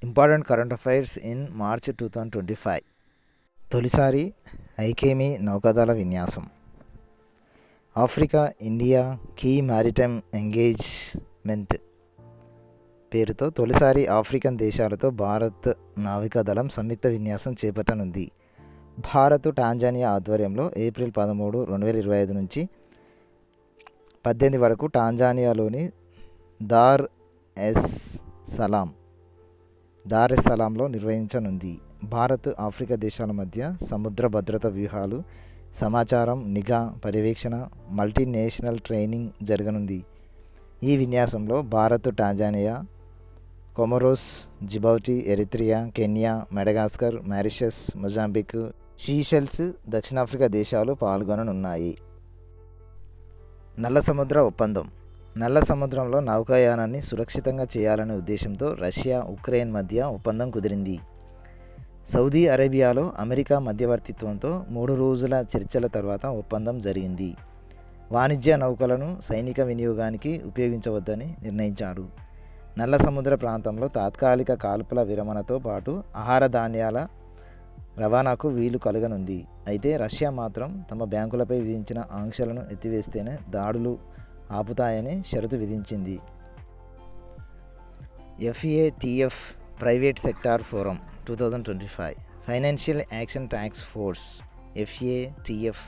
Important current affairs in March 2025. తొలిసారి ఐకేమీ నౌకాదళ విన్యాసం. Africa India key maritime engagement పేరుతో తొలిసారి ఆఫ్రికన్ దేశాలతో భారత్ నావికాదళం సంయుక్త విన్యాసం చేపట్టనుంది. భారత్ టాంజానియా ఆధ్వర్యంలో ఏప్రిల్ 13, 2025 నుంచి 18 వరకు టాంజానియాలోని దార్ ఎస్ సలాంలో నిర్వహించనుంది. భారత్ ఆఫ్రికా దేశాల మధ్య సముద్ర భద్రత వ్యూహాలు, సమాచారం, నిఘా, పర్యవేక్షణ, మల్టీనేషనల్ ట్రైనింగ్ జరగనుంది. ఈ విన్యాసంలో Bharat Tanzania, Comoros, Djibouti, Eritrea, Kenya, Madagascar, Mauritius, Mozambique, Seychelles, దక్షిణాఫ్రికా దేశాలు పాల్గొననున్నాయి. నల్ల సముద్ర ఒప్పందం. నల్ల సముద్రంలో నౌకాయానాన్ని సురక్షితంగా చేయాలనే ఉద్దేశంతో రష్యా, ఉక్రెయిన్ మధ్య ఒప్పందం కుదిరింది. సౌదీ అరేబియాలో అమెరికా మధ్యవర్తిత్వంతో 3 రోజుల చర్చల తర్వాత ఒప్పందం జరిగింది. వాణిజ్య నౌకలను సైనిక వినియోగానికి ఉపయోగించవద్దని నిర్ణయించారు. నల్ల సముద్ర ప్రాంతంలో తాత్కాలిక కాల్పుల విరమణతో పాటు ఆహార ధాన్యాల రవాణాకు వీలు కలగనుంది. అయితే రష్యా మాత్రం తమ బ్యాంకులపై విధించిన ఆంక్షలను ఎత్తివేస్తేనే దాడులు ఆపుతాయని షరతు విధించింది. FATF private sector forum 2025. Financial action task force FATF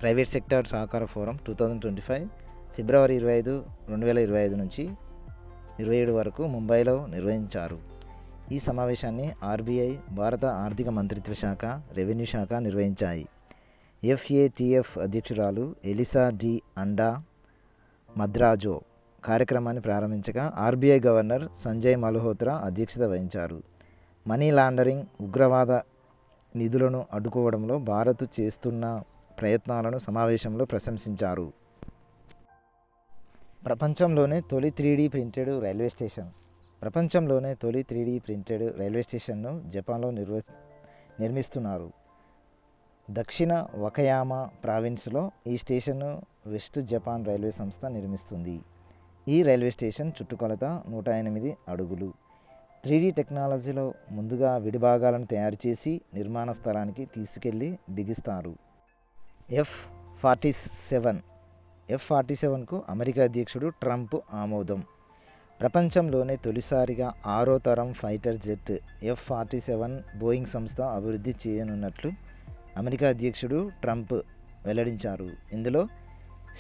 private sector సహకార ఫోరం 2025 ఫిబ్రవరి 25, 2025 నుంచి 27 వరకు ముంబైలో నిర్వహించారు. ఈ సమావేశాన్ని RBI, భారత ఆర్థిక మంత్రిత్వ శాఖ, రెవెన్యూ శాఖ నిర్వహించాయి. FATF అధ్యక్షురాలు ఎలిసా డి అండా మద్రాజో కార్యక్రమాన్ని ప్రారంభించగా RBI గవర్నర్ సంజయ్ మల్హోత్రా అధ్యక్షత వహించారు. మనీ లాండరింగ్, ఉగ్రవాద నిధులను అడ్డుకోవడంలో భారత్ చేస్తున్న ప్రయత్నాలను సమావేశంలో ప్రశంసించారు. ప్రపంచంలోనే తొలి 3D ప్రింటెడ్ రైల్వే స్టేషన్. ప్రపంచంలోనే తొలి 3D ప్రింటెడ్ రైల్వే స్టేషన్ను జపాన్లో నిర్మిస్తున్నారు. దక్షిణ వకయామా ప్రావిన్స్లో ఈ స్టేషన్ను వెస్ట్ జపాన్ రైల్వే సంస్థ నిర్మిస్తుంది. ఈ రైల్వే స్టేషన్ చుట్టుకొలత 108 అడుగులు. 3D టెక్నాలజీలో ముందుగా విడిభాగాలను తయారు చేసి నిర్మాణ స్థలానికి తీసుకెళ్లి బిగిస్తారు. F-47కు అమెరికా అధ్యక్షుడు ట్రంప్ ఆమోదం. ప్రపంచంలోనే తొలిసారిగా 6వ తరం ఫైటర్ జెట్ F-47 బోయింగ్ సంస్థ అభివృద్ధి చేయనున్నట్లు అమెరికా అధ్యక్షుడు ట్రంప్ వెల్లడించారు. ఇందులో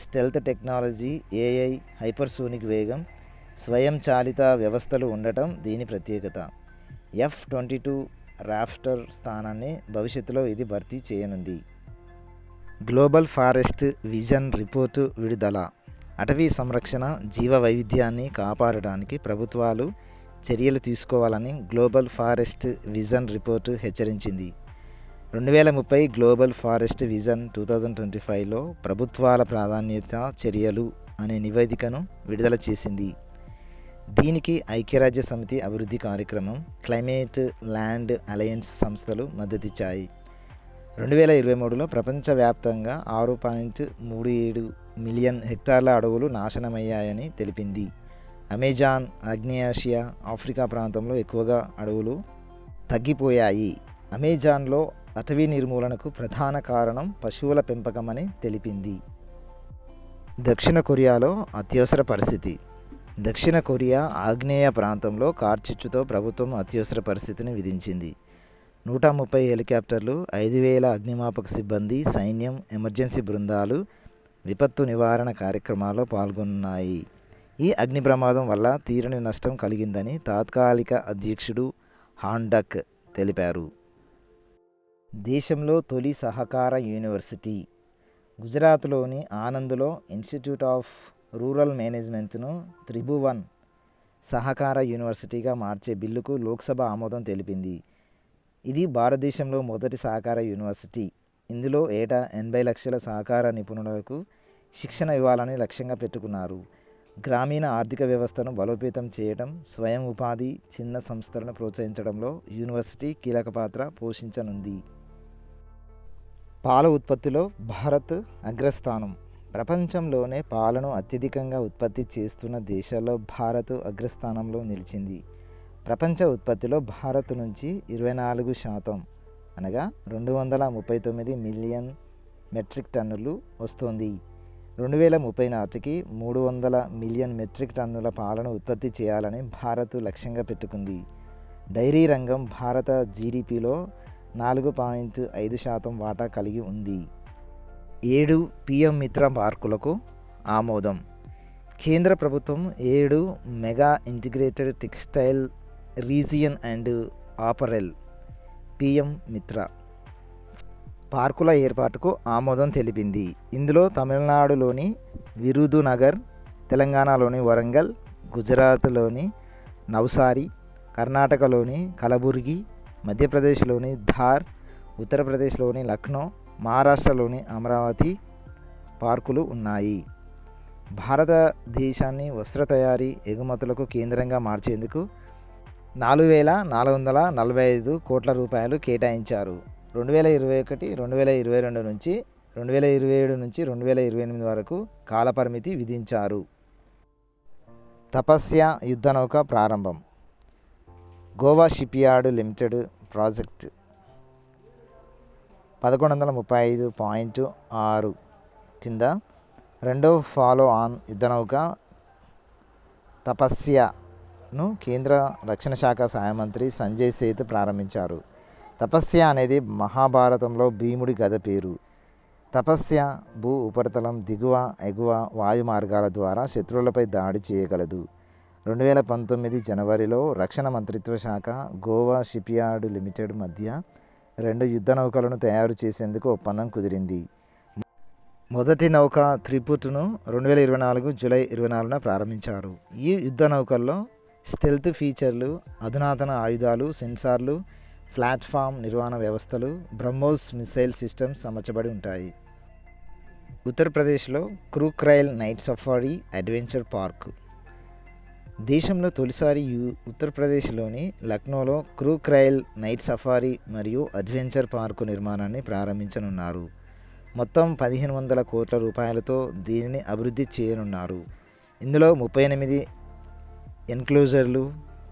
స్టెల్త్ టెక్నాలజీ, AI, హైపర్సోనిక్ వేగం, స్వయంచాలిత వ్యవస్థలు ఉండటం దీని ప్రత్యేకత. F-22 రాప్టర్ స్థానాన్ని భవిష్యత్తులో ఇది భర్తీ చేయనుంది. గ్లోబల్ ఫారెస్ట్ విజన్ రిపోర్టు విడుదల. అటవీ సంరక్షణ, జీవ వైవిధ్యాన్ని కాపాడడానికి ప్రభుత్వాలు చర్యలు తీసుకోవాలని గ్లోబల్ ఫారెస్ట్ విజన్ రిపోర్టు హెచ్చరించింది. 2030 గ్లోబల్ ఫారెస్ట్ విజన్ 2025లో ప్రభుత్వాల ప్రాధాన్యత చర్యలు అనే నివేదికను విడుదల చేసింది. దీనికి ఐక్యరాజ్య సమితి అభివృద్ధి కార్యక్రమం, క్లైమేట్ ల్యాండ్ అలయన్స్ సంస్థలు మద్దతిచ్చాయి. 2023లో ప్రపంచవ్యాప్తంగా 6.37 మిలియన్ హెక్టార్ల అడవులు నాశనమయ్యాయని తెలిపింది. అమెజాన్, ఆగ్నేయాసియా, ఆఫ్రికా ప్రాంతంలో ఎక్కువగా అడవులు తగ్గిపోయాయి. అమెజాన్లో అటవీ నిర్మూలనకు ప్రధాన కారణం పశువుల పెంపకమని తెలిపింది. దక్షిణ కొరియాలో అత్యవసర పరిస్థితి. దక్షిణ కొరియా ఆగ్నేయ ప్రాంతంలో కార్చిచ్చుతో ప్రభుత్వం అత్యవసర పరిస్థితిని విధించింది. 130 హెలికాప్టర్లు, 5,000 అగ్నిమాపక సిబ్బంది, సైన్యం, ఎమర్జెన్సీ బృందాలు విపత్తు నివారణ కార్యక్రమాల్లో పాల్గొన్నాయి. ఈ అగ్ని ప్రమాదం వల్ల తీరని నష్టం కలిగిందని తాత్కాలిక అధ్యక్షుడు హాన్డక్ తెలిపారు. దేశంలో తొలి సహకార యూనివర్సిటీ. గుజరాత్లోని ఆనంద్లో ఇన్స్టిట్యూట్ ఆఫ్ రూరల్ మేనేజ్మెంట్ను త్రిభువన్ సహకార యూనివర్సిటీగా మార్చే బిల్లుకు లోక్సభ ఆమోదం తెలిపింది. ఇది భారతదేశంలో మొదటి సహకార యూనివర్సిటీ. ఇందులో ఏటా 80 లక్షల సహకార నిపుణులకు శిక్షణ ఇవ్వాలని లక్ష్యంగా పెట్టుకున్నారు. గ్రామీణ ఆర్థిక వ్యవస్థను బలోపేతం చేయడం, స్వయం ఉపాధి, చిన్న సంస్థలను ప్రోత్సహించడంలో యూనివర్సిటీ కీలక పాత్ర పోషించనుంది. పాల ఉత్పత్తిలో భారత్ అగ్రస్థానం. ప్రపంచంలోనే పాలను అత్యధికంగా ఉత్పత్తి చేస్తున్న దేశాల్లో భారత్ అగ్రస్థానంలో నిలిచింది. ప్రపంచ ఉత్పత్తిలో భారత్ నుంచి 24% అనగా 239 మిలియన్ మెట్రిక్ టన్నులు వస్తుంది. 2030 నాటికి 300 మిలియన్ మెట్రిక్ టన్నుల పాలను ఉత్పత్తి చేయాలని భారత్ లక్ష్యంగా పెట్టుకుంది. డైరీ రంగం భారత జీడిపిలో 4.5% వాటా కలిగి ఉంది. 7 PM మిత్ర పార్కులకు ఆమోదం. కేంద్ర ప్రభుత్వం 7 mega integrated textile region and apparel PM Mitra పార్కుల ఏర్పాటుకు ఆమోదం తెలిపింది. ఇందులో తమిళనాడులోని విరుదునగర్, తెలంగాణలోని వరంగల్, గుజరాత్లోని నవ్సారి, కర్ణాటకలోని కలబుర్గి, మధ్యప్రదేశ్లోని ధార్, ఉత్తరప్రదేశ్లోని లక్నో, మహారాష్ట్రలోని అమరావతి పార్కులు ఉన్నాయి. భారతదేశాన్ని వస్త్ర తయారీ ఎగుమతులకు కేంద్రంగా మార్చేందుకు 4,445 కోట్ల రూపాయలు కేటాయించారు. 2021, 2022 నుంచి 2027 నుంచి 2028 వరకు కాలపరిమితి విధించారు. తపస్య యుద్ధనౌక ప్రారంభం. గోవా షిప్యార్డ్ లిమిటెడ్ ప్రాజెక్ట్ 1135.6 కింద రెండో ఫాలో ఆన్ యుద్ధనౌక తపస్యను కేంద్ర రక్షణ శాఖ సహాయ మంత్రి సంజయ్ సేత్ ప్రారంభించారు. తపస్య అనేది మహాభారతంలో భీముడి గద పేరు. తపస్య భూ ఉపరితలం, దిగువ, ఎగువ వాయు మార్గాల ద్వారా శత్రువులపై దాడి చేయగలదు. 2019 జనవరిలో రక్షణ మంత్రిత్వ శాఖ గోవా షిప్యార్డ్ లిమిటెడ్ మధ్య 2 యుద్ధ నౌకలను తయారు చేసేందుకు ఒప్పందం కుదిరింది. మొదటి నౌక త్రిపుట్ను 2024 జూలై 24న ప్రారంభించారు. ఈ యుద్ధ నౌకల్లో స్టెల్త్ ఫీచర్లు, అధునాతన ఆయుధాలు, సెన్సార్లు, ప్లాట్ఫామ్ నిర్వహణ వ్యవస్థలు, బ్రహ్మోస్ మిసైల్ సిస్టమ్స్ అమర్చబడి ఉంటాయి. ఉత్తరప్రదేశ్లో క్రూక్రైల్ నైట్ సఫారీ అడ్వెంచర్ పార్క్. దేశంలో తొలిసారి ఉత్తరప్రదేశ్లోని లక్నోలో క్రూక్రైల్ నైట్ సఫారీ మరియు అడ్వెంచర్ పార్కు నిర్మాణాన్ని ప్రారంభించనున్నారు. మొత్తం 1,500 కోట్ల రూపాయలతో దీనిని అభివృద్ధి చేయనున్నారు. ఇందులో 38 ఎన్క్లోజర్లు,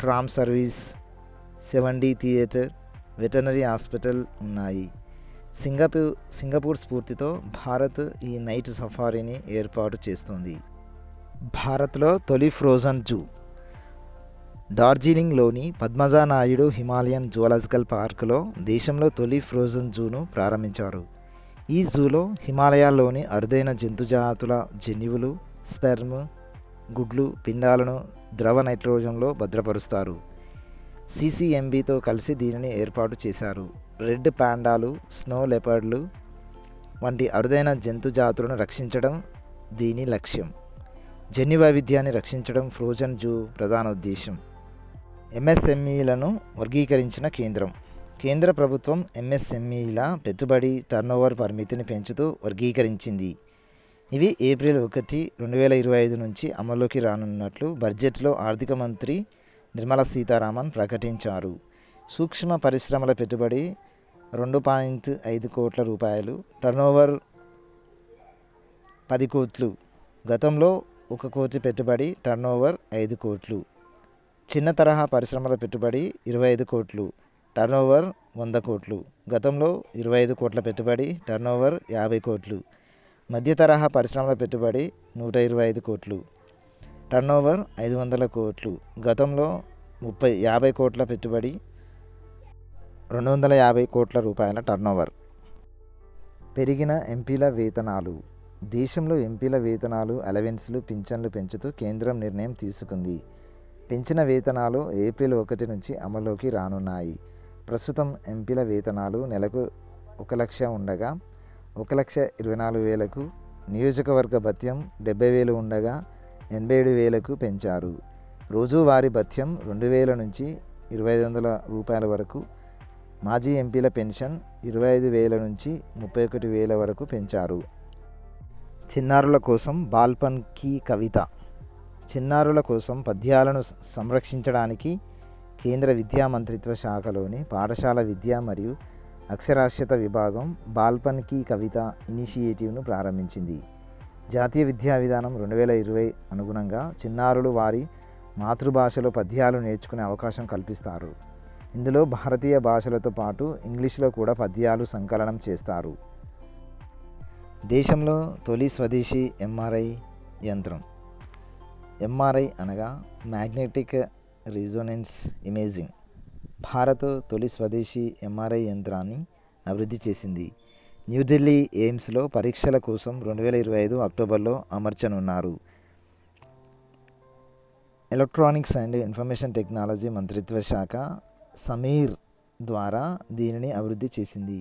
tram service, 7D theatre, veterinary hospital ఉన్నాయి. సింగపూర్ స్ఫూర్తితో భారత్ ఈ నైట్ సఫారీని ఏర్పాటు చేస్తోంది. భారత్లో తొలి ఫ్రోజన్ జూ. డార్జిలింగ్లోని పద్మజా నాయుడు హిమాలయన్ జువాలజికల్ పార్కులో దేశంలో తొలి ఫ్రోజన్ జూను ప్రారంభించారు. ఈ జూలో హిమాలయాల్లోని అరుదైన జంతుజాతుల జన్యువులు, స్పెర్మ్, గుడ్లు, పిండాలను ద్రవ నైట్రోజన్లో భద్రపరుస్తారు. CCMBతో కలిసి దీనిని ఏర్పాటు చేశారు. రెడ్ పాండాలు, స్నో లెపర్డ్లు వంటి అరుదైన జంతు జాతులను రక్షించడం దీని లక్ష్యం. జన్యు వైవిధ్యాన్ని రక్షించడం ఫ్రోజన్ జూ ప్రధాన ఉద్దేశం. MSMEలను వర్గీకరించిన కేంద్రం. కేంద్ర ప్రభుత్వం MSMEల పెట్టుబడి టర్నోవర్ పరిమితిని పెంచుతూ వర్గీకరించింది. ఇవి ఏప్రిల్ 1, 2025 నుంచి అమల్లోకి రానున్నట్లు బడ్జెట్లో ఆర్థిక మంత్రి నిర్మలా సీతారామన్ ప్రకటించారు. సూక్ష్మ పరిశ్రమల పెట్టుబడి 2.5 కోట్ల రూపాయలు, టర్నోవర్ 10 కోట్లు. గతంలో 1 కోటి పెట్టుబడి, టర్నోవర్ 5 కోట్లు. చిన్న తరహా పరిశ్రమల పెట్టుబడి 25 కోట్లు, టర్నోవర్ 100 కోట్లు. గతంలో 25 కోట్ల పెట్టుబడి, టర్నోవర్ 50 కోట్లు. మధ్య తరహా పరిశ్రమల పెట్టుబడి 125 కోట్లు, టర్నోవర్ 500 కోట్లు. గతంలో 50 కోట్ల పెట్టుబడి, 250 కోట్ల రూపాయల టర్నోవర్. పెరిగిన ఎంపీల వేతనాలు. దేశంలో ఎంపీల వేతనాలు, అలవెన్స్లు, పింఛన్లు పెంచుతూ కేంద్రం నిర్ణయం తీసుకుంది. పెంచిన వేతనాలు ఏప్రిల్ 1 నుంచి అమల్లోకి రానున్నాయి. ప్రస్తుతం ఎంపీల వేతనాలు నెలకు 1 లక్ష ఉండగా 1,24,000కు, నియోజకవర్గ భత్యం 70,000 ఉండగా 87,000కు పెంచారు. రోజువారీ భత్యం 2,000 నుంచి 2,500 రూపాయల వరకు, మాజీ ఎంపీల పెన్షన్ 25,000 నుంచి 31,000 వరకు పెంచారు. చిన్నారుల కోసం బాల్పన్ కీ కవిత. చిన్నారుల కోసం పద్యాలను సంరక్షించడానికి కేంద్ర విద్యా మంత్రిత్వ శాఖలోని పాఠశాల విద్య మరియు అక్షరాస్యత విభాగం బాల్పన్ కీ కవిత ఇనిషియేటివ్ను ప్రారంభించింది. జాతీయ విద్యా విధానం 2020 అనుగుణంగా చిన్నారులు వారి మాతృభాషలో పద్యాలు నేర్చుకునే అవకాశం కల్పిస్తారు. ఇందులో భారతీయ భాషలతో పాటు ఇంగ్లీష్లో కూడా పద్యాలు సంకలనం చేస్తారు. దేశంలో తొలి స్వదేశీ ఎంఆర్ఐ యంత్రం. ఎంఆర్ఐ అనగా మ్యాగ్నెటిక్ రిజొనెన్స్ ఇమేజింగ్. భారత్ తొలి స్వదేశీ ఎంఆర్ఐ యంత్రాన్ని అభివృద్ధి చేసింది. న్యూఢిల్లీ ఎయిమ్స్లో పరీక్షల కోసం 2025 అక్టోబర్లో అమర్చనున్నారు. ఎలక్ట్రానిక్స్ అండ్ ఇన్ఫర్మేషన్ టెక్నాలజీ మంత్రిత్వ శాఖ సమీర్ ద్వారా దీనిని అభివృద్ధి చేసింది.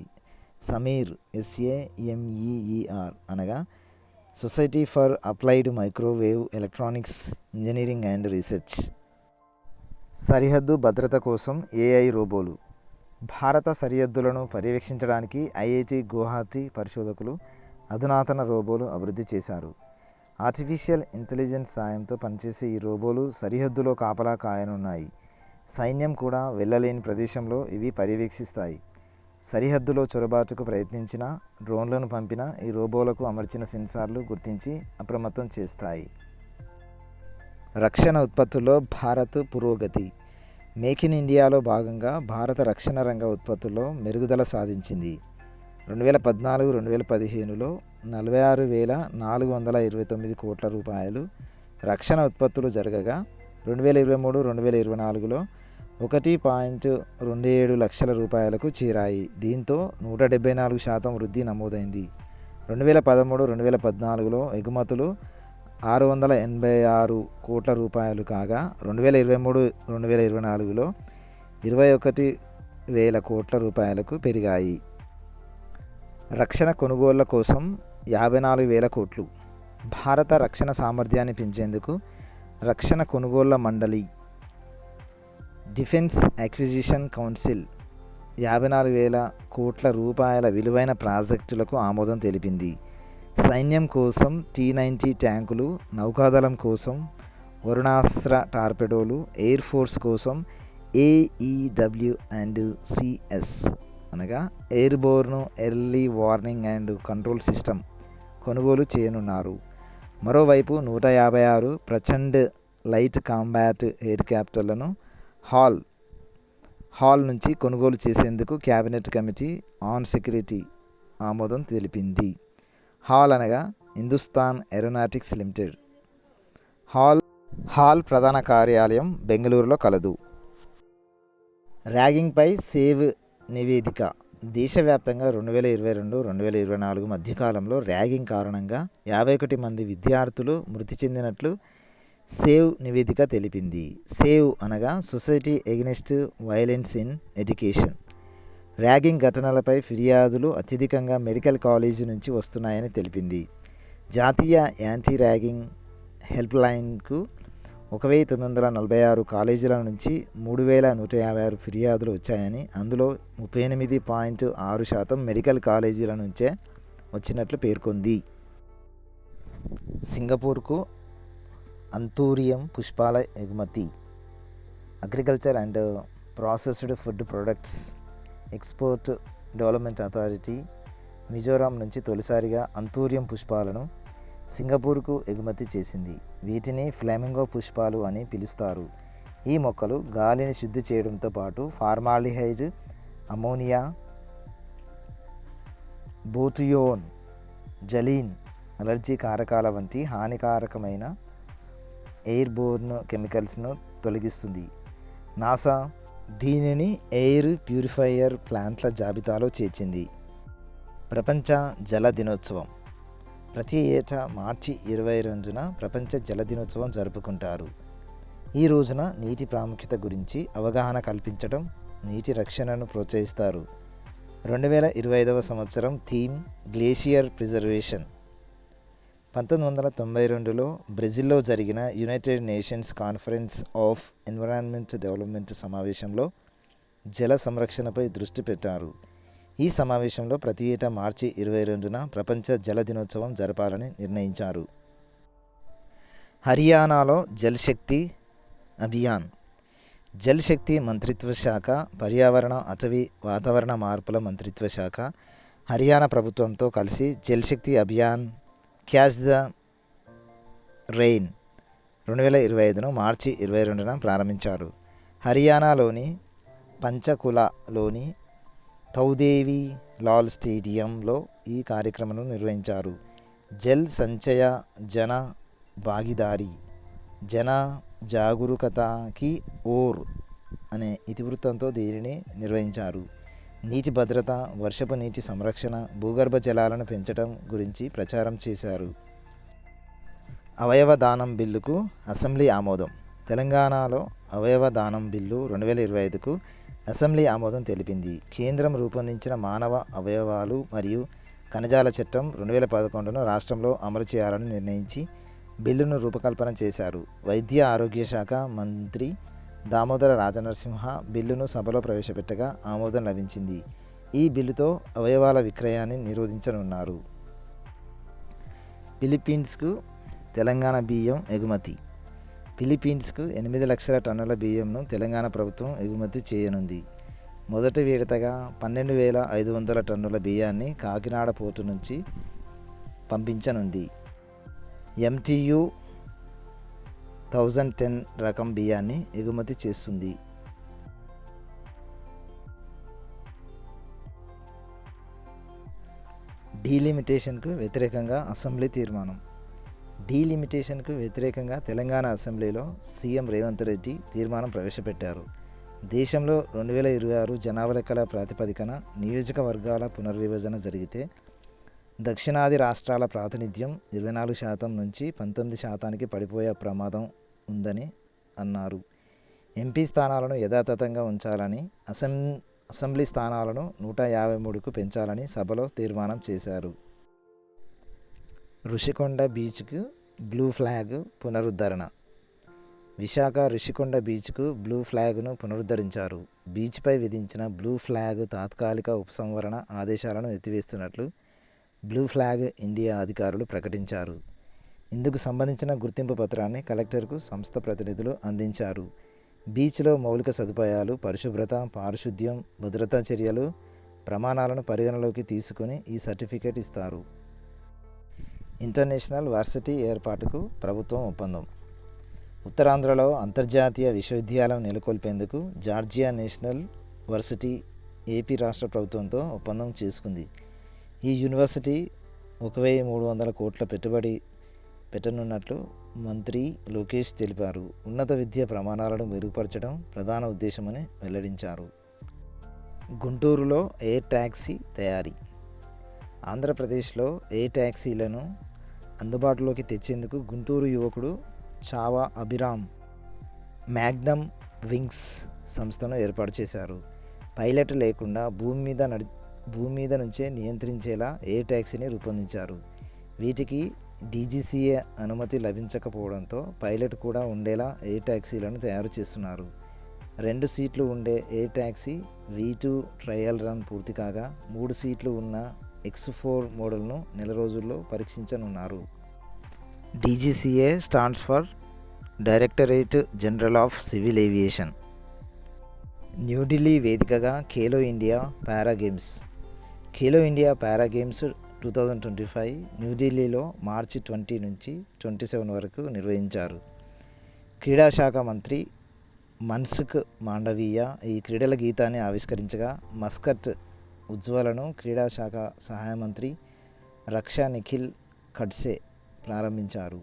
సమీర్ SAMEER అనగా society for applied microwave electronics engineering and research. సరిహద్దు భద్రత కోసం AI రోబోలు. భారత సరిహద్దులను పర్యవేక్షించడానికి IIT గువాహతి పరిశోధకులు అధునాతన రోబోలు అభివృద్ధి చేశారు. ఆర్టిఫిషియల్ ఇంటెలిజెన్స్ సాయంతో పనిచేసే ఈ రోబోలు సరిహద్దులో కాపలా కాయనున్నాయి. సైన్యం కూడా వెళ్ళలేని ప్రదేశంలో ఇవి పర్యవేక్షిస్తాయి. సరిహద్దులో చొరబాటుకు ప్రయత్నించిన డ్రోన్లను పంపిన ఈ రోబోలకు అమర్చిన సెన్సార్లు గుర్తించి అప్రమత్తం చేస్తాయి. రక్షణ ఉత్పత్తుల్లో భారత్ పురోగతి. మేక్ ఇన్ ఇండియాలో భాగంగా భారత రక్షణ రంగ ఉత్పత్తుల్లో మెరుగుదల సాధించింది. 2014-2015లో 46,429 కోట్ల రూపాయలు రక్షణ ఉత్పత్తులు జరగగా 2023-2024లో 1.27 లక్షల రూపాయలకు చేరాయి. దీంతో 174% వృద్ధి నమోదైంది. 2013-2014లో ఎగుమతులు 686 కోట్ల రూపాయలు కాగా 2023-2024లో 21,000 కోట్ల రూపాయలకు పెరిగాయి. రక్షణ కొనుగోళ్ల కోసం 54,000 కోట్లు. భారత రక్షణ సామర్థ్యాన్ని పెంచేందుకు రక్షణ కొనుగోళ్ల మండలి డిఫెన్స్ అక్విజిషన్ కౌన్సిల్ 54,000 కోట్ల రూపాయల విలువైన ప్రాజెక్టులకు ఆమోదం తెలిపింది. సైన్యం కోసం T-90 ట్యాంకులు, నౌకాదళం కోసం వరుణాస్త్ర టార్పెడోలు, ఎయిర్ ఫోర్స్ కోసం AEW&CS అనగా airborne early warning and control system కొనుగోలు చేయనున్నారు. మరోవైపు 156 ప్రచండ్ లైట్ కాంబాట్ హెలికాప్టర్లను హాల్ నుంచి కొనుగోలు చేసేందుకు క్యాబినెట్ కమిటీ ఆన్ సెక్యూరిటీ ఆమోదం తెలిపింది. హాల్ అనగా హిందుస్థాన్ ఏరోనాటిక్స్ లిమిటెడ్. హాల్ ప్రధాన కార్యాలయం బెంగళూరులో కలదు. ర్యాగింగ్పై సేవ్ నివేదిక. దేశవ్యాప్తంగా 2022-2024 మధ్యకాలంలో ర్యాగింగ్ కారణంగా 51 మంది విద్యార్థులు మృతి చెందినట్లు సేవ్ నివేదిక తెలిపింది. సేవ్ అనగా Society Against Violence in Education. Ragging ఘటనలపై ఫిర్యాదులు అత్యధికంగా మెడికల్ కాలేజీ నుంచి వస్తున్నాయని తెలిపింది. జాతీయ యాంటీ ర్యాగింగ్ హెల్ప్ లైన్కు 1,946 కాలేజీల నుంచి 3,156 ఫిర్యాదులు వచ్చాయని, అందులో 38.6% మెడికల్ కాలేజీల నుంచే వచ్చినట్లు పేర్కొంది. సింగపూర్కు అంతూరియం పుష్పాల ఎగుమతి. Agriculture and processed food products export development authority Mizoram నుంచి తొలిసారిగా అంతూరియం పుష్పాలను సింగపూర్కు ఎగుమతి చేసింది. వీటిని ఫ్లామింగో పుష్పాలు అని పిలుస్తారు. ఈ మొక్కలు గాలిని శుద్ధి చేయడంతో పాటు ఫార్మాల్డిహైడ్, అమోనియా, బోటియోన్, జలీన్, అలర్జీ కారకాల వంటి హానికారకమైన ఎయిర్బోర్న్ కెమికల్స్ను తొలగిస్తుంది. నాసా దీనిని ఎయిర్ ప్యూరిఫైయర్ ప్లాంట్ల జాబితాలో చేర్చింది. ప్రపంచ జల దినోత్సవం. ప్రతి ఏటా మార్చి 22న ప్రపంచ జల దినోత్సవం జరుపుకుంటారు. ఈ రోజున నీటి ప్రాముఖ్యత గురించి అవగాహన కల్పించడం, నీటి రక్షణను ప్రోత్సహిస్తారు. 2025వ సంవత్సరం థీమ్ గ్లేషియర్ ప్రిజర్వేషన్. 1992లో బ్రెజిల్లో జరిగిన United nations conference of environment development సమావేశంలో జల సంరక్షణపై దృష్టి పెట్టారు. ఈ సమావేశంలో ప్రతి ఏటా మార్చి 22న ప్రపంచ జల దినోత్సవం జరపాలని నిర్ణయించారు. హర్యానాలో జల్ శక్తి అభియాన్. జల్ శక్తి మంత్రిత్వ శాఖ, పర్యావరణ, అటవీ, వాతావరణ మార్పుల మంత్రిత్వ శాఖ హర్యానా ప్రభుత్వంతో కలిసి జల్ శక్తి అభియాన్, క్యాచ్ ద రెయిన్ 2025 మార్చి 22న ప్రారంభించారు. హర్యానాలోని పంచకులలోని తౌదేవి లాల్ స్టేడియంలో ఈ కార్యక్రమం నిర్వహించారు. జల్ సంచయ జన భాగీదారీ జన జాగరూకతకి ఓర్ అనే ఇతివృత్తంతో దీనిని నిర్వహించారు. నీటి భద్రత, వర్షపు నీటి సంరక్షణ, భూగర్భ జలాలను పెంచడం గురించి ప్రచారం చేశారు. అవయవ దానం బిల్లుకు అసెంబ్లీ ఆమోదం. తెలంగాణలో అవయవ దానం బిల్లు 2025కు అసెంబ్లీ ఆమోదం తెలిపింది. కేంద్రం రూపొందించిన మానవ అవయవాలు మరియు కణజాల చట్టం 2011ను రాష్ట్రంలో అమలు చేయాలని నిర్ణయించి బిల్లును రూపకల్పన చేశారు. వైద్య ఆరోగ్య శాఖ మంత్రి దామోదర రాజనరసింహ బిల్లును సభలో ప్రవేశపెట్టగా ఆమోదం లభించింది. ఈ బిల్లుతో అవయవాల విక్రయాన్ని నిరోధించనున్నారు. ఫిలిప్పీన్స్కు తెలంగాణ బియ్యం ఎగుమతి. ఫిలిప్పీన్స్కు 8 లక్షల టన్నుల బియ్యంను తెలంగాణ ప్రభుత్వం ఎగుమతి చేయనుంది. మొదటి విడతగా 12,500 టన్నుల బియ్యాన్ని కాకినాడ పోర్టు నుంచి పంపించనుంది. MTU 1010 రకం బియ్యాన్ని ఎగుమతి చేస్తుంది. డీలిమిటేషన్కు వ్యతిరేకంగా అసెంబ్లీ తీర్మానం. డీలిమిటేషన్కు వ్యతిరేకంగా తెలంగాణ అసెంబ్లీలో సీఎం రేవంత్ రెడ్డి తీర్మానం ప్రవేశపెట్టారు. దేశంలో 2026 జనాభా లెక్కల ప్రాతిపదికన నియోజకవర్గాల పునర్విభజన జరిగితే దక్షిణాది రాష్ట్రాల ప్రాతినిధ్యం 24% నుంచి 19%కి పడిపోయే ప్రమాదం ఉందని అన్నారు. ఎంపీ స్థానాలను యథాతథంగా ఉంచాలని, అసెంబ్లీ స్థానాలను 153కు పెంచాలని సభలో తీర్మానం చేశారు. రుషికొండ బీచ్కు బ్లూ ఫ్లాగ్ పునరుద్ధరణ. విశాఖ రుషికొండ బీచ్కు బ్లూ ఫ్లాగ్ను పునరుద్ధరించారు. బీచ్పై విధించిన బ్లూ ఫ్లాగ్ తాత్కాలిక ఉపసంహరణ ఆదేశాలను ఎత్తివేస్తున్నట్లు బ్లూ ఫ్లాగ్ ఇండియా అధికారులు ప్రకటించారు. ఇందుకు సంబంధించిన గుర్తింపు పత్రాన్ని కలెక్టర్కు సంస్థ ప్రతినిధులు అందించారు. బీచ్లో మౌలిక సదుపాయాలు, పరిశుభ్రత, పారిశుద్ధ్యం, భద్రతా చర్యలు ప్రమాణాలను పరిగణలోకి తీసుకొని ఈ సర్టిఫికేట్ ఇస్తారు. ఇంటర్నేషనల్ వర్సిటీ ఏర్పాటుకు ప్రభుత్వం ఒప్పందం. ఉత్తరాంధ్రలో అంతర్జాతీయ విశ్వవిద్యాలయం నెలకొల్పేందుకు జార్జియా నేషనల్ వర్సిటీ ఏపీ రాష్ట్ర ప్రభుత్వంతో ఒప్పందం చేసుకుంది. ఈ యూనివర్సిటీ 1,300 కోట్ల పెట్టుబడి పెట్టనున్నట్లు మంత్రి లోకేష్ తెలిపారు. ఉన్నత విద్య ప్రమాణాలను మెరుగుపరచడం ప్రధాన ఉద్దేశమని వెల్లడించారు. గుంటూరులో ఎయిర్ ట్యాక్సీ తయారీ. ఆంధ్రప్రదేశ్లో ఎయిర్ ట్యాక్సీలను అందుబాటులోకి తెచ్చేందుకు గుంటూరు యువకుడు చావా అభిరామ్ మ్యాగ్నమ్ వింగ్స్ సంస్థను ఏర్పాటు చేశారు. పైలట్ లేకుండా భూమి మీద నుంచే నియంత్రించేలా ఎయిర్ ట్యాక్సీని రూపొందించారు. వీటికి డీజీసీఏ అనుమతి లభించకపోవడంతో పైలట్ కూడా ఉండేలా ఎయిర్ ట్యాక్సీలను తయారు చేస్తున్నారు. 2 సీట్లు ఉండే air taxi V2 trial run పూర్తి కాగా 3 సీట్లు ఉన్న X4 మోడల్ను నెల రోజుల్లో పరీక్షించనున్నారు. DGCA stands for Directorate General of Civil Aviation. New Delhi వేదికగా Khelo India Para Games. Khelo India Para Games 2025 న్యూఢిల్లీలో మార్చి 20 నుంచి 27 వరకు నిర్వహించారు. క్రీడాశాఖ మంత్రి మన్సుఖ్ మాండవీయ ఈ క్రీడల గీతాన్ని ఆవిష్కరించగా మస్కట్ ఉజ్వలను క్రీడాశాఖ సహాయ మంత్రి రక్షా నిఖిల్ ఖడ్సే ప్రారంభించారు.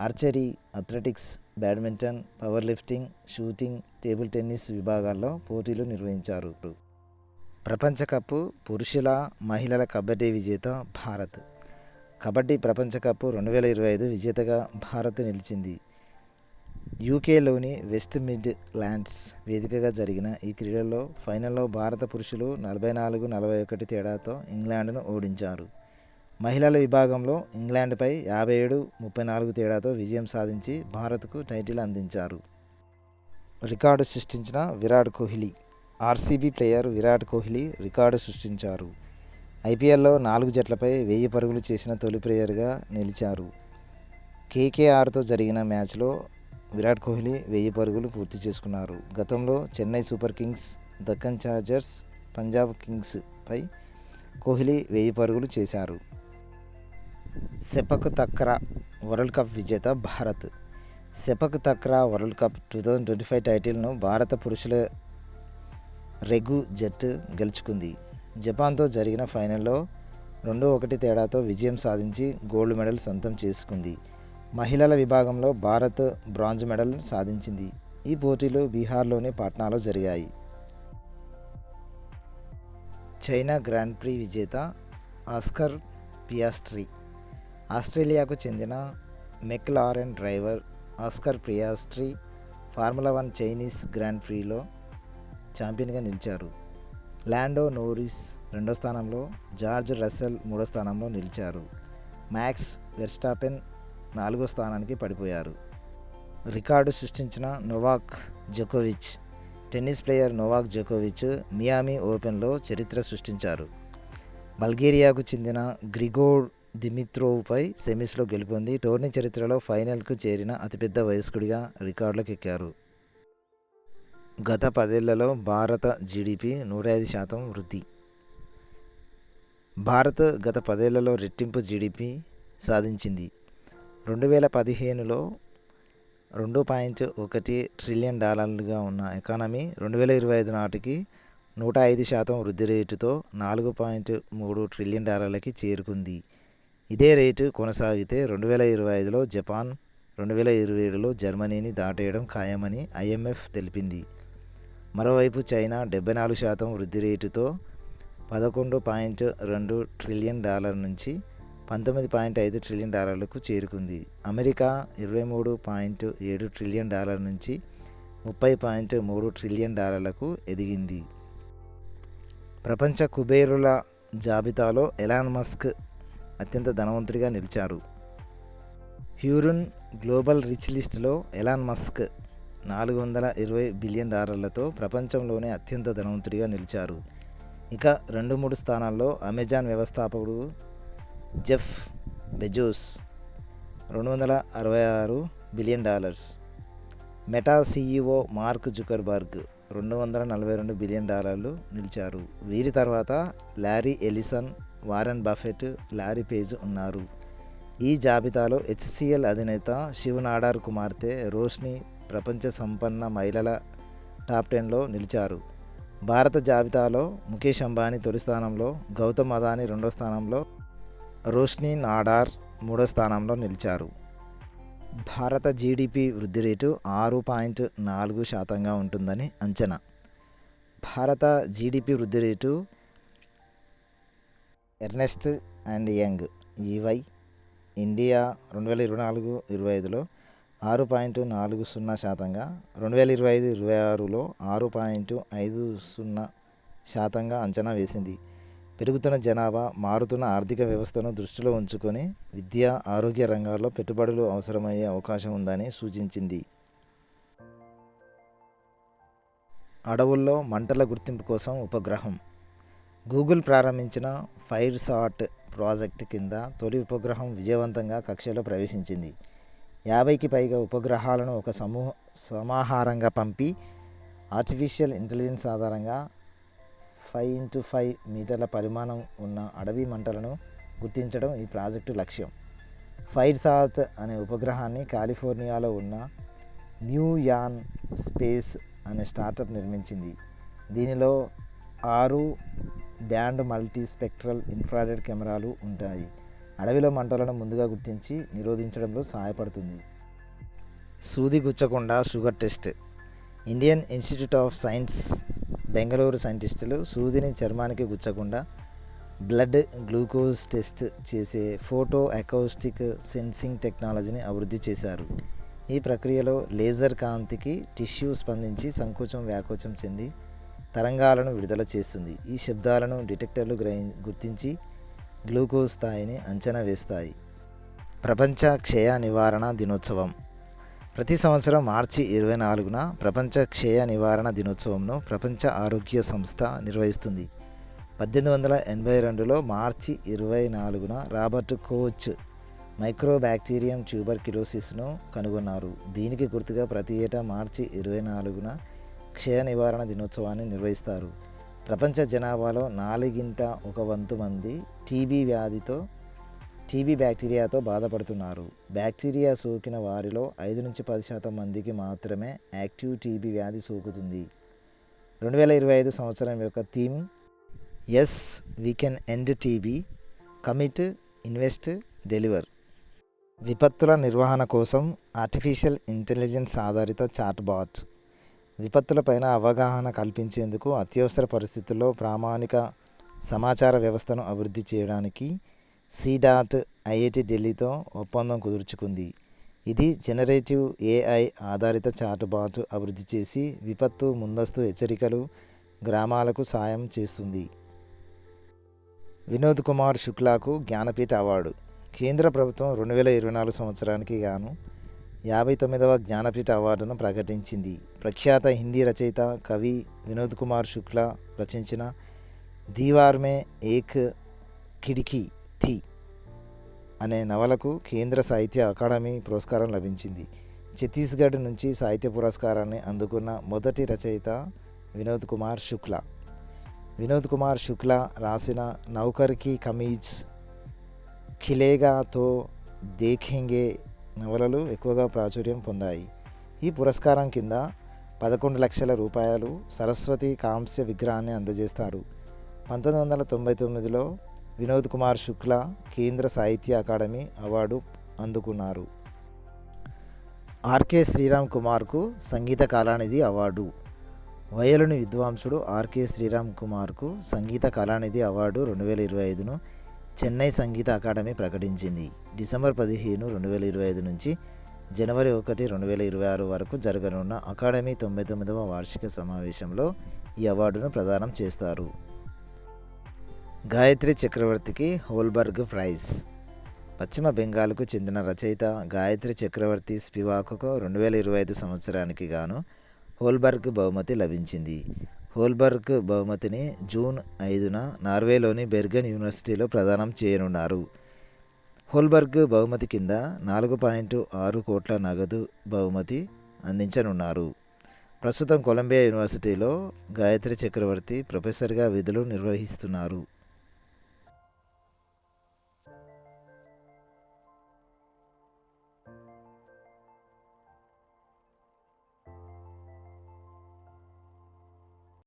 Archery, athletics, badminton, power lifting, shooting, table tennis విభాగాల్లో పోటీలు నిర్వహించారు. ప్రపంచ కప్ పురుషుల, మహిళల కబడ్డీ విజేత భారత్. కబడ్డీ ప్రపంచ కప్ 2025 విజేతగా భారత్ నిలిచింది. యూకేలోని వెస్ట్ మిడ్ ల్యాండ్స్ వేదికగా జరిగిన ఈ క్రీడల్లో ఫైనల్లో భారత పురుషులు 44-41 తేడాతో ఇంగ్లాండ్ను ఓడించారు. మహిళల విభాగంలో ఇంగ్లాండ్పై 57-34 తేడాతో విజయం సాధించి భారత్కు టైటిల్ అందించారు. రికార్డు సృష్టించిన Virat Kohli. RCB player Virat Kohli record సృష్టించారు. ఐపీఎల్లో 4 జట్లపై 1000 పరుగులు చేసిన తొలి ప్లేయర్గా నిలిచారు. కేకేఆర్తో జరిగిన మ్యాచ్లో విరాట్ కోహ్లీ 1000 పరుగులు పూర్తి చేసుకున్నారు. గతంలో Chennai Super Kings, Deccan Chargers, Punjab కింగ్స్పై కోహ్లీ 1000 పరుగులు చేశారు. సెపక్ తక్రా వరల్డ్ కప్ విజేత భారత్. సెపక్ తక్రా వరల్డ్ కప్ 2025 టైటిల్ను భారత పురుషుల రెగు జట్టు గెలుచుకుంది. జపాన్తో జరిగిన ఫైనల్లో 2-1 తేడాతో విజయం సాధించి గోల్డ్ మెడల్ సొంతం చేసుకుంది. మహిళల విభాగంలో భారత్ బ్రాంజ్ మెడల్ సాధించింది. ఈ పోటీలు బీహార్లోని పాట్నాలో జరిగాయి. చైనా గ్రాండ్ ప్రీ విజేత ఆస్కర్ పియాస్ట్రీ. ఆస్ట్రేలియాకు చెందిన McLaren driver Oscar Piastri Formula 1 Chinese Grand ప్రీలో ఛాంపియన్గా నిలిచారు. లాండో నోరిస్ 2వ స్థానంలో, జార్జ్ రస్సెల్ 3వ స్థానంలో నిలిచారు. మ్యాక్స్ వెర్స్టాపెన్ 4వ స్థానానికి పడిపోయారు. రికార్డు సృష్టించిన నోవాక్ జోకోవిచ్. టెన్నిస్ ప్లేయర్ నోవాక్ జోకోవిచ్ మియామి ఓపెన్లో చరిత్ర సృష్టించారు. బల్గేరియాకు చెందిన గ్రిగోర్ దిమిత్రోవ్పై సెమీస్లో గెలుపొంది టోర్నీ చరిత్రలో ఫైనల్కు చేరిన అతిపెద్ద వయస్కుడిగా రికార్డులకు ఎక్కారు. గత 10 ఏళ్లలో భారత జీడీపీ 105% వృద్ధి. భారత్ గత 10 ఏళ్లలో రెట్టింపు జీడీపీ సాధించింది. 2015లో $2.1 ట్రిలియన్ ఉన్న ఎకానమీ 2025 నాటికి 105% వృద్ధి రేటుతో $4.3 ట్రిలియన్ చేరుకుంది. ఇదే రేటు కొనసాగితే 2025లో జపాన్, 2027లో జర్మనీని దాటేయడం ఖాయమని IMF తెలిపింది. మరోవైపు చైనా 74% వృద్ధి రేటుతో $11.2 ట్రిలియన్ నుంచి $19.5 ట్రిలియన్ చేరుకుంది. అమెరికా 23.7 ట్రిలియన్ నుంచి $30.3 ట్రిలియన్ ఎదిగింది. ప్రపంచ కుబేరుల జాబితాలో ఎలాన్ మస్క్ అత్యంత ధనవంతుడిగా నిలిచారు. హ్యూరన్ గ్లోబల్ రిచ్ లిస్టులో ఎలాన్ మస్క్ $420 బిలియన్ ప్రపంచంలోనే అత్యంత ధనవంతుడిగా నిలిచారు. ఇక 2-3 స్థానాల్లో అమెజాన్ వ్యవస్థాపకుడు Jeff Bezos $266 billion, Meta CEO Mark Zuckerberg $242 billion నిలిచారు. వీరి తర్వాత Larry Ellison, Warren Buffett, Larry Page ఉన్నారు. ఈ జాబితాలో HCL అధినేత శివ్ నాడార్ కుమార్తె రోష్ని ప్రపంచ సంపన్న మహిళల టాప్ 10లో నిలిచారు. భారత జాబితాలో ముఖేష్ అంబానీ తొలి స్థానంలో, గౌతమ్ అదానీ 2వ స్థానంలో, రోష్ని నాడార్ 3వ స్థానంలో నిలిచారు. భారత జీడీపీ వృద్ధి రేటు 6.4% ఉంటుందని అంచనా. భారత జీడీపీ వృద్ధి rate Ernst and Young EY India 2024-25లో 6.40%, 2025-26లో 6.50% అంచనా వేసింది. పెరుగుతున్న జనాభా, మారుతున్న ఆర్థిక వ్యవస్థను దృష్టిలో ఉంచుకొని విద్య, ఆరోగ్య రంగాల్లో పెట్టుబడులు అవసరమయ్యే అవకాశం ఉందని సూచించింది. అడవుల్లో మంటల గుర్తింపు కోసం ఉపగ్రహం. గూగుల్ ప్రారంభించిన ఫైర్సాట్ ప్రాజెక్టు కింద తొలి ఉపగ్రహం విజయవంతంగా కక్షలో ప్రవేశించింది. 50కి పైగా ఉపగ్రహాలను ఒక సమాహారంగా పంపి ఆర్టిఫిషియల్ ఇంటెలిజెన్స్ ఆధారంగా 5x5 మీటర్ల పరిమాణం ఉన్న అడవి మంటలను గుర్తించడం ఈ ప్రాజెక్టు లక్ష్యం. ఫైర్సాట్ అనే ఉపగ్రహాన్ని కాలిఫోర్నియాలో ఉన్న మ్యూయాన్ స్పేస్ అనే స్టార్టప్ నిర్మించింది. దీనిలో 6 బ్యాండ్ మల్టీ స్పెక్ట్రల్ ఇన్ఫ్రారెడ్ కెమెరాలు ఉంటాయి. అడవిలో మంటలను ముందుగా గుర్తించి నిరోధించడంలో సహాయపడుతుంది. సూది గుచ్చకుండా sugar test. Indian Institute of Science Bengaluru సైంటిస్టులు సూదిని చర్మానికి గుచ్చకుండా బ్లడ్ గ్లూకోజ్ టెస్ట్ చేసే ఫోటో అకౌస్టిక్ సెన్సింగ్ టెక్నాలజీని అభివృద్ధి చేశారు. ఈ ప్రక్రియలో లేజర్ కాంతికి టిష్యూ స్పందించి సంకోచం, వ్యాకోచం చెంది తరంగాలను విడుదల చేస్తుంది. ఈ శబ్దాలను డిటెక్టర్లు గుర్తించి గ్లూకోజ్ స్థాయిని అంచనా వేస్తాయి. ప్రపంచ క్షయ నివారణ దినోత్సవం. ప్రతి సంవత్సరం మార్చి 24న ప్రపంచ క్షయ నివారణ దినోత్సవంను ప్రపంచ ఆరోగ్య సంస్థ నిర్వహిస్తుంది. 1882లో మార్చి 24న రాబర్ట్ కోచ్ మైక్రోబాక్టీరియం ట్యూబర్క్యులోసిస్ను కనుగొన్నారు. దీనికి గుర్తుగా ప్రతి ఏటా మార్చి 24న క్షయ నివారణ దినోత్సవాన్ని నిర్వహిస్తారు. ప్రపంచ జనాభాలో 1/4 మంది టీబీ వ్యాధితో టీబీ బ్యాక్టీరియాతో బాధపడుతున్నారు. బ్యాక్టీరియా సోకిన వారిలో 5-10% మందికి మాత్రమే యాక్టివ్ టీబీ వ్యాధి సోకుతుంది. 2025 సంవత్సరం యొక్క theme yes we can end TB, commit, invest, deliver. విపత్తుల నిర్వహణ కోసం ఆర్టిఫిషియల్ ఇంటెలిజెన్స్ ఆధారిత చాట్బాట్. విపత్తులపైన అవగాహన కల్పించేందుకు అత్యవసర పరిస్థితుల్లో ప్రామాణిక సమాచార వ్యవస్థను అభివృద్ధి చేయడానికి ఐఐటి ఢిల్లీతో ఒప్పందం కుదుర్చుకుంది. ఇది జనరేటివ్ ఏఐ ఆధారిత చాట్బాట్ అభివృద్ధి చేసి విపత్తు ముందస్తు హెచ్చరికలు గ్రామాలకు సాయం చేస్తుంది. వినోద్ కుమార్ శుక్లాకు జ్ఞానపీఠ అవార్డు. కేంద్ర ప్రభుత్వం 2024 సంవత్సరానికి గాను 59వ జ్ఞానపీఠ అవార్డును ప్రకటించింది. ప్రఖ్యాత హిందీ రచయిత, కవి వినోద్ కుమార్ శుక్లా రచించిన దీవార్ మే ఏక్ ఖిడ్కీ థీ అనే నవలకు కేంద్ర సాహిత్య అకాడమీ పురస్కారం లభించింది. ఛత్తీస్గఢ్ నుంచి సాహిత్య పురస్కారాన్ని అందుకున్న మొదటి రచయిత వినోద్ కుమార్ శుక్లా. వినోద్ కుమార్ శుక్లా రాసిన నౌకర్ కీ కమీజ్, ఖిలేగా తో దేఖెంగే నవలలు ఎక్కువగా ప్రాచుర్యం పొందాయి. ఈ పురస్కారం కింద 11 లక్షల రూపాయలు సరస్వతి కాంస్య విగ్రహాన్ని అందజేస్తారు. 1999లో వినోద్ కుమార్ శుక్లా కేంద్ర సాహిత్య అకాడమీ అవార్డు అందుకున్నారు. ఆర్కే శ్రీరామ్ కుమార్కు సంగీత కళానిధి అవార్డు. వయలిన్ విద్వాంసుడు ఆర్కే శ్రీరామ్ కుమార్కు సంగీత కళానిధి అవార్డు 2025ను చెన్నై సంగీత అకాడమీ ప్రకటించింది. డిసెంబర్ 15, 2025 నుంచి జనవరి 1, 2026 వరకు జరగనున్న అకాడమీ 99వ వార్షిక సమావేశంలో ఈ అవార్డును ప్రదానం చేస్తారు. గాయత్రి చక్రవర్తికి హోల్బర్గ్ ప్రైజ్. పశ్చిమ బెంగాల్కు చెందిన రచయిత గాయత్రి చక్రవర్తి స్పివాక్కు 2025 సంవత్సరానికి గాను హోల్బర్గ్ బహుమతి లభించింది. హోల్బర్గ్ బహుమతిని జూన్ 5న నార్వేలోని బెర్గెన్ యూనివర్సిటీలో ప్రదానం చేయనున్నారు. హోల్బర్గ్ బహుమతి కింద 4.6 కోట్ల నగదు బహుమతి అందించనున్నారు. ప్రస్తుతం కొలంబియా యూనివర్సిటీలో గాయత్రి చక్రవర్తి ప్రొఫెసర్గా విధులు నిర్వహిస్తున్నారు.